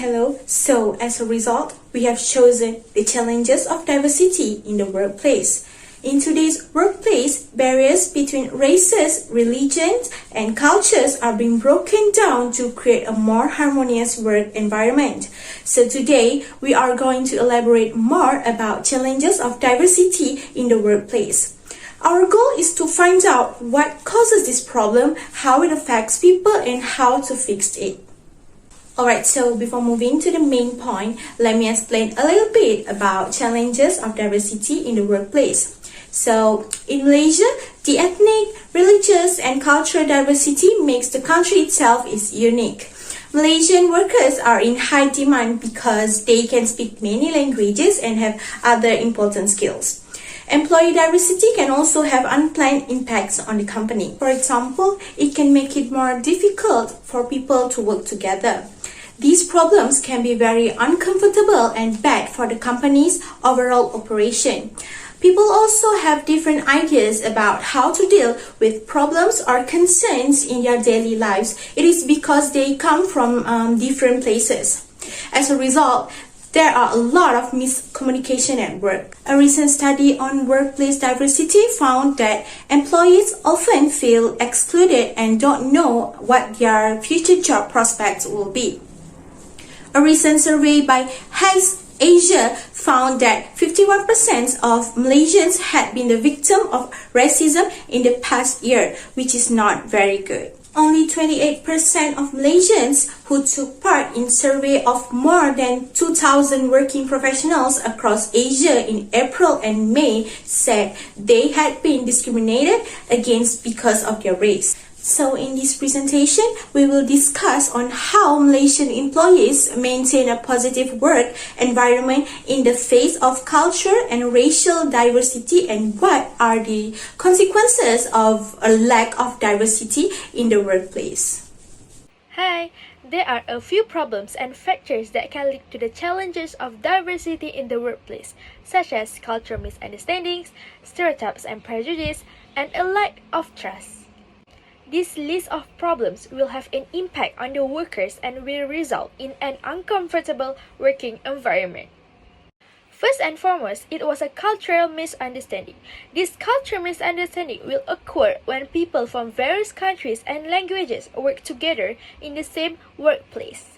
hello. So, as a result, we have chosen the challenges of diversity in the workplace. In today's workplace, barriers between races, religions, and cultures are being broken down to create a more harmonious work environment. So today, we are going to elaborate more about challenges of diversity in the workplace. Our goal is to find out what causes this problem, how it affects people, and how to fix it. Alright, so before moving to the main point, let me explain a little bit about challenges of diversity in the workplace. So, in Malaysia, the ethnic, religious, and cultural diversity makes the country itself is unique. Malaysian workers are in high demand because they can speak many languages and have other important skills. Employee diversity can also have unplanned impacts on the company. For example, it can make it more difficult for people to work together. These problems can be very uncomfortable and bad for the company's overall operation. People also have different ideas about how to deal with problems or concerns in their daily lives. It is because they come from different places. As a result, there are a lot of miscommunication at work. A recent study on workplace diversity found that employees often feel excluded and don't know what their future job prospects will be. A recent survey by Hays Asia found that 51% of Malaysians had been the victim of racism in the past year, which is not very good. Only 28% of Malaysians who took part in survey of more than 2,000 working professionals across Asia in April and May said they had been discriminated against because of their race. So in this presentation, we will discuss on how Malaysian employees maintain a positive work environment in the face of culture and racial diversity and what are the consequences of a lack of diversity in the workplace. Hi, there are a few problems and factors that can lead to the challenges of diversity in the workplace, such as cultural misunderstandings, stereotypes and prejudice, and a lack of trust. This list of problems will have an impact on the workers and will result in an uncomfortable working environment. First and foremost, it was a cultural misunderstanding. This cultural misunderstanding will occur when people from various countries and languages work together in the same workplace.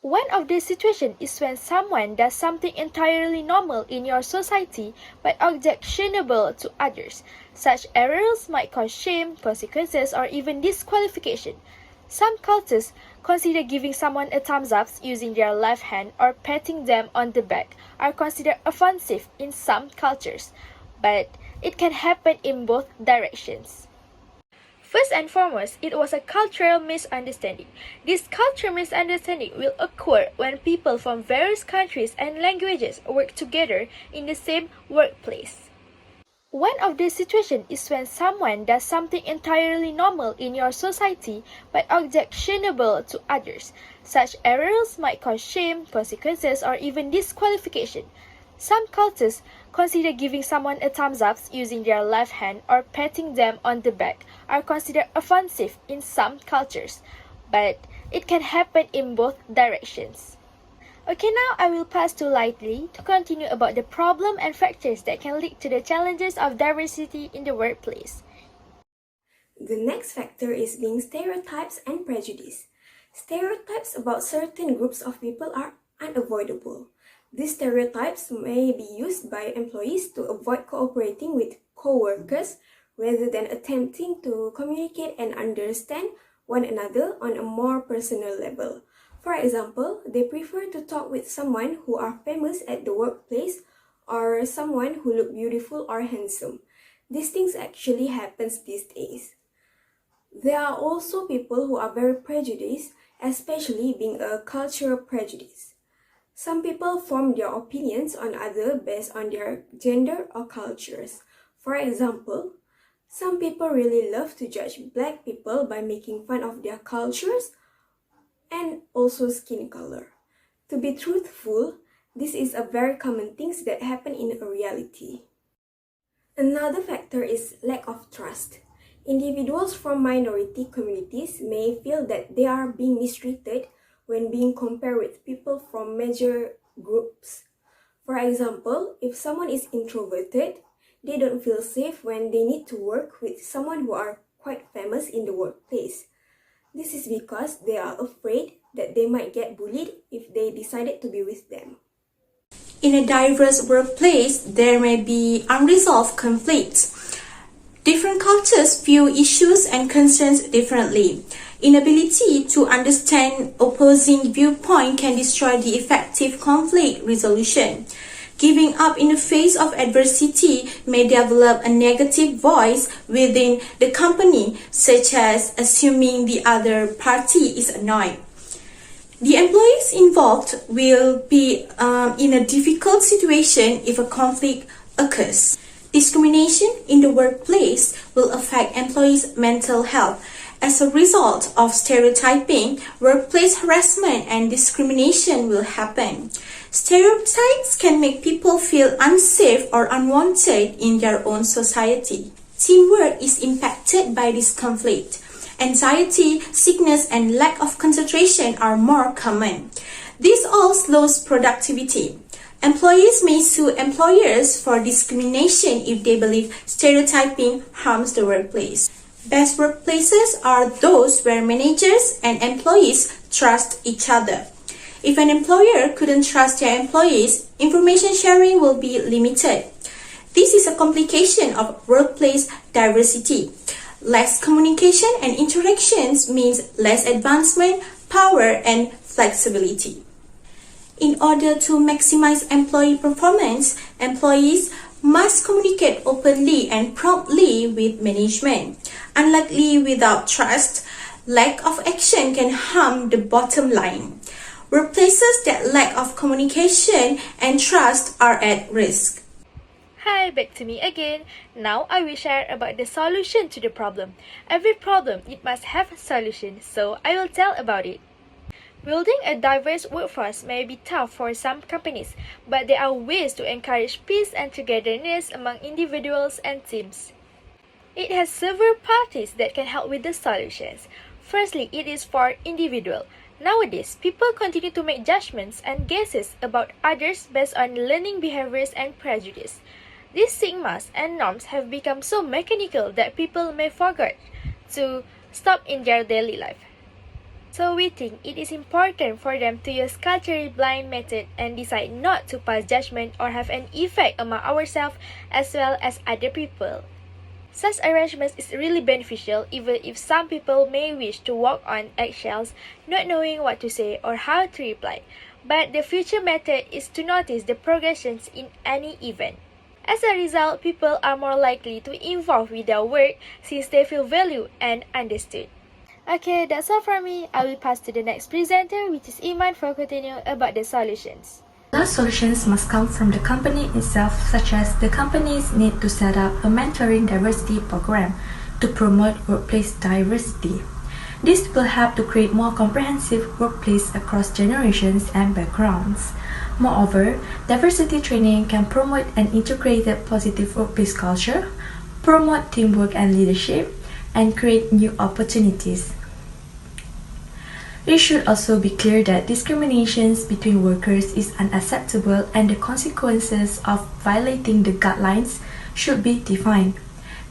One of the situations is when someone does something entirely normal in your society but objectionable to others. Such errors might cause shame, consequences, or even disqualification. Some cultures consider giving someone a thumbs up using their left hand or patting them on the back are considered offensive in some cultures, but it can happen in both directions. First and foremost, it was a cultural misunderstanding. This cultural misunderstanding will occur when people from various countries and languages work together in the same workplace. One of the situations is when someone does something entirely normal in your society but objectionable to others. Such errors might cause shame, consequences, or even disqualification. Some cultures consider giving someone a thumbs up using their left hand or patting them on the back are considered offensive in some cultures, but it can happen in both directions. Okay, now I will pass to Lightly to continue about the problem and factors that can lead to the challenges of diversity in the workplace. The next factor is being stereotypes and prejudice. Stereotypes about certain groups of people are unavoidable. These stereotypes may be used by employees to avoid cooperating with co-workers rather than attempting to communicate and understand one another on a more personal level. For example, they prefer to talk with someone who are famous at the workplace or someone who look beautiful or handsome. These things actually happens these days. There are also people who are very prejudiced, especially being a cultural prejudice. Some people form their opinions on others based on their gender or cultures. For example, some people really love to judge black people by making fun of their cultures and also skin color. To be truthful, this is a very common thing that happen in reality. Another factor is lack of trust. Individuals from minority communities may feel that they are being mistreated when being compared with people from major groups. For example, if someone is introverted, they don't feel safe when they need to work with someone who are quite famous in the workplace. This is because they are afraid that they might get bullied if they decided to be with them. In a diverse workplace, there may be unresolved conflicts. Different cultures view issues and concerns differently. Inability to understand opposing viewpoint can destroy the effective conflict resolution. Giving up in the face of adversity may develop a negative voice within the company, such as assuming the other party is annoyed. The employees involved will be in a difficult situation if a conflict occurs. Discrimination in the workplace will affect employees' mental health. As a result of stereotyping, workplace harassment and discrimination will happen. Stereotypes can make people feel unsafe or unwanted in their own society. Teamwork is impacted by this conflict. Anxiety, sickness, and lack of concentration are more common. This all slows productivity. Employees may sue employers for discrimination if they believe stereotyping harms the workplace. Best workplaces are those where managers and employees trust each other. If an employer couldn't trust their employees, information sharing will be limited. This is a complication of workplace diversity. Less communication and interactions means less advancement, power, and flexibility. In order to maximize employee performance, employees must communicate openly and promptly with management. Unlikely without trust, lack of action can harm the bottom line. Workplaces that lack of communication and trust are at risk. Hi, back to me again. Now I will share about the solution to the problem. Every problem, it must have a solution, so I will tell about it. Building a diverse workforce may be tough for some companies, but there are ways to encourage peace and togetherness among individuals and teams. It has several parties that can help with the solutions. Firstly, it is for individual. Nowadays, people continue to make judgments and guesses about others based on learning behaviors and prejudice. These stigmas and norms have become so mechanical that people may forget to stop in their daily life. So we think it is important for them to use culturally blind method and decide not to pass judgment or have an effect among ourselves as well as other people. Such arrangements is really beneficial even if some people may wish to walk on eggshells, not knowing what to say or how to reply. But the future method is to notice the progressions in any event. As a result, people are more likely to involve with their work since they feel valued and understood. Okay, that's all from me. I will pass to the next presenter, which is Iman, for continue about the solutions. Those solutions must come from the company itself, such as the companies need to set up a mentoring diversity program to promote workplace diversity. This will help to create more comprehensive workplace across generations and backgrounds. Moreover, diversity training can promote an integrated positive workplace culture, promote teamwork and leadership, and create new opportunities. It should also be clear that discriminations between workers is unacceptable and the consequences of violating the guidelines should be defined.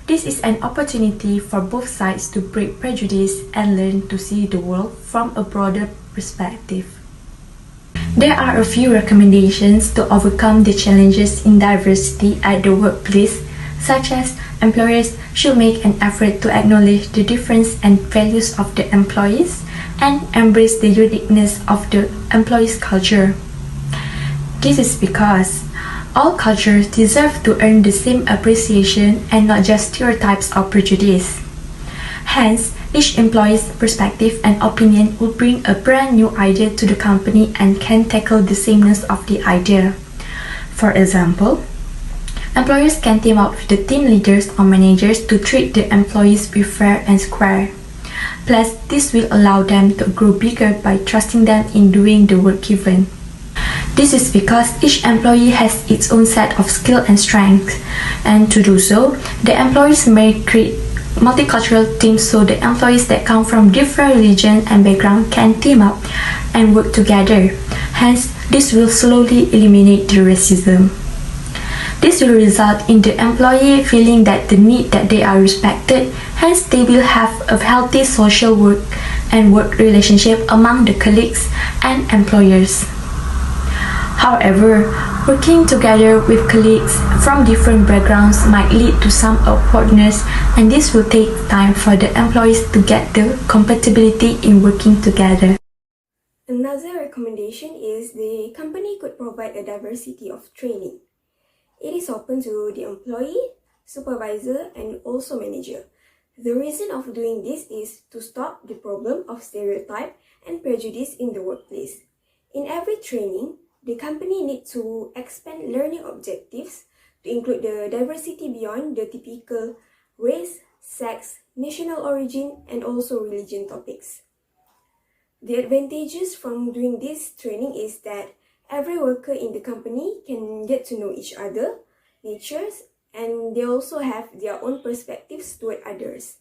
This is an opportunity for both sides to break prejudice and learn to see the world from a broader perspective. There are a few recommendations to overcome the challenges in diversity at the workplace, such as employers should make an effort to acknowledge the difference and values of the employees and embrace the uniqueness of the employees' culture. This is because all cultures deserve to earn the same appreciation and not just stereotypes or prejudice. Hence, each employee's perspective and opinion will bring a brand new idea to the company and can tackle the sameness of the idea. For example, employers can team up with the team leaders or managers to treat the employees with fair and square. Plus, this will allow them to grow bigger by trusting them in doing the work given. This is because each employee has its own set of skill and strengths, and to do so, the employees may create multicultural teams so the employees that come from different religion and background can team up. and work together. Hence, this will slowly eliminate the racism. This will result in the employee feeling that the need that they are respected, hence they will have a healthy social work and work relationship among the colleagues and employers. However, working together with colleagues from different backgrounds might lead to some awkwardness, and this will take time for the employees to get the compatibility in working together. Another recommendation is the company could provide a diversity of training. It is open to the employee, supervisor, and also manager. The reason of doing this is to stop the problem of stereotype and prejudice in the workplace. In every training, the company needs to expand learning objectives to include the diversity beyond the typical race, sex, national origin, and also religion topics. The advantages from doing this training is that every worker in the company can get to know each other, natures, and they also have their own perspectives toward others.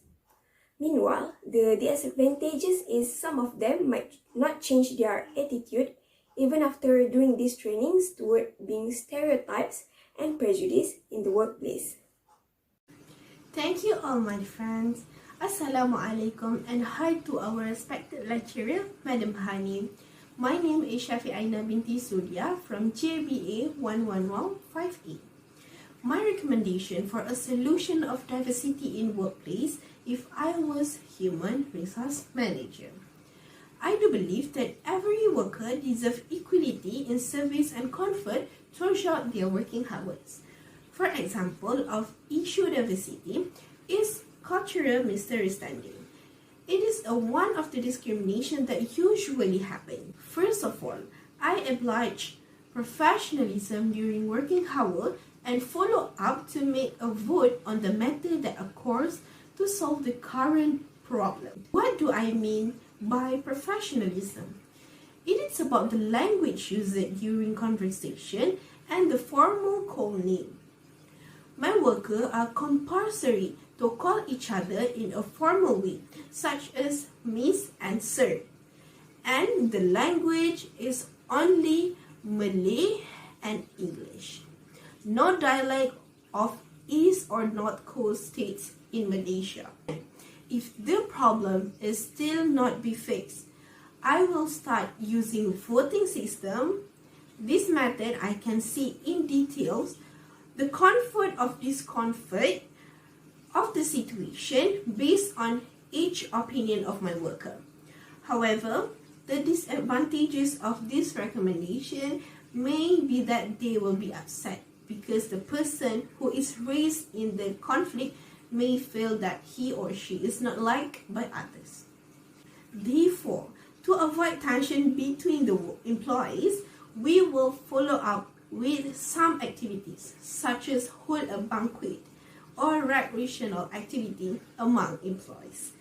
Meanwhile, the disadvantages is some of them might not change their attitude even after doing these trainings toward being stereotypes and prejudice in the workplace. Thank you all my friends. Assalamualaikum and hi to our respected lecturer, Madam Hani. My name is Shafi'aina binti Surya from JBA 11158. My recommendation for a solution of diversity in workplace if I was human resource manager. I do believe that every worker deserves equality in service and comfort throughout their working hours. For example, of issue diversity is cultural misunderstanding. It is one of the discrimination that usually happen. First of all, I oblige professionalism during working hour and follow up to make a vote on the matter that occurs to solve the current problem. What do I mean by professionalism? It is about the language used during conversation and the formal call name. My workers are compulsory to call each other in a formal way, such as Miss and Sir. And the language is only Malay and English. No dialect of East or North Coast states in Malaysia. If the problem is still not be fixed, I will start using voting system. This method I can see in details the comfort of discomfort of the situation based on each opinion of my worker. However, the disadvantages of this recommendation may be that they will be upset because the person who is raised in the conflict may feel that he or she is not liked by others. Therefore, to avoid tension between the employees, we will follow up with some activities such as hold a banquet or recreational activity among employees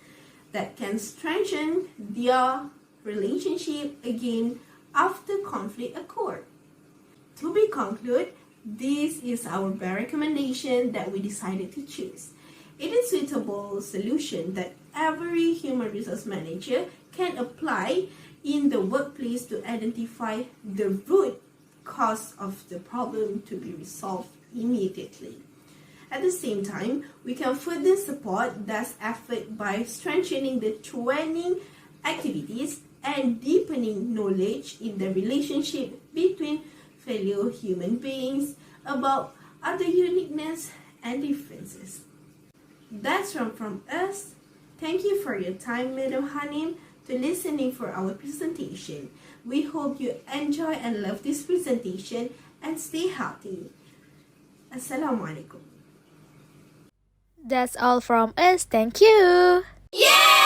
that can strengthen their relationship again after conflict occurred. To be concluded, this is our recommendation that we decided to choose. It is a suitable solution that every human resource manager can apply in the workplace to identify the root cause of the problem to be resolved immediately. At the same time, we can further support this effort by strengthening the training activities and deepening knowledge in the relationship between fellow human beings about other uniqueness and differences. That's from us. Thank you for your time, Madam Hanim, to listening for our presentation. We hope you enjoy and love this presentation and stay healthy. Assalamualaikum. That's all from us. Thank you. Yeah!